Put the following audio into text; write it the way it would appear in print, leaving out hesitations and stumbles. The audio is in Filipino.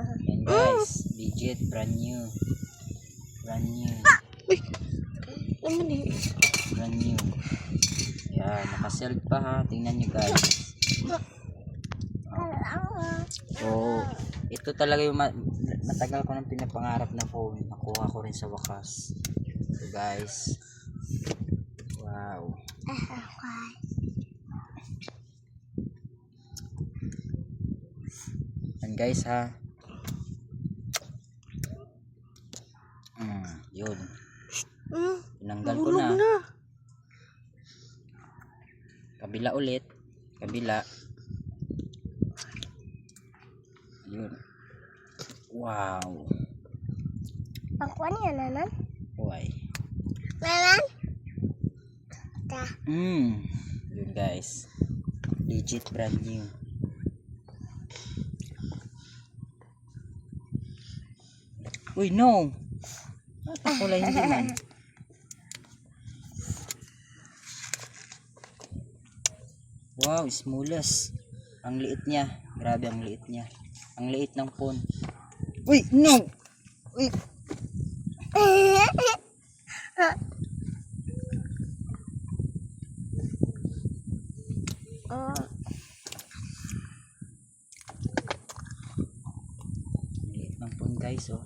Yan guys, legit, brand new. Brand new. Brand new. Yan, naka-sell pa ha. Tingnan nyo guys. So, ito talaga yung matagal ko nang pinapangarap na phone. Nakuha ko rin sa wakas. So guys. Wow. Yan guys ha. Yun. Tinanggal ko na. Kabila ulit. Kabila. Yun. Wow. Ako ano yan, nanan? Why? Nanan? Yun guys. Legit brand new. Uy, no. Kulay hindi man. Wow, smoothest. Ang liit niya. Grabe ang liit niya. Ang liit ng phone. Uy, no. Uy. Liit ng phone guys, oh.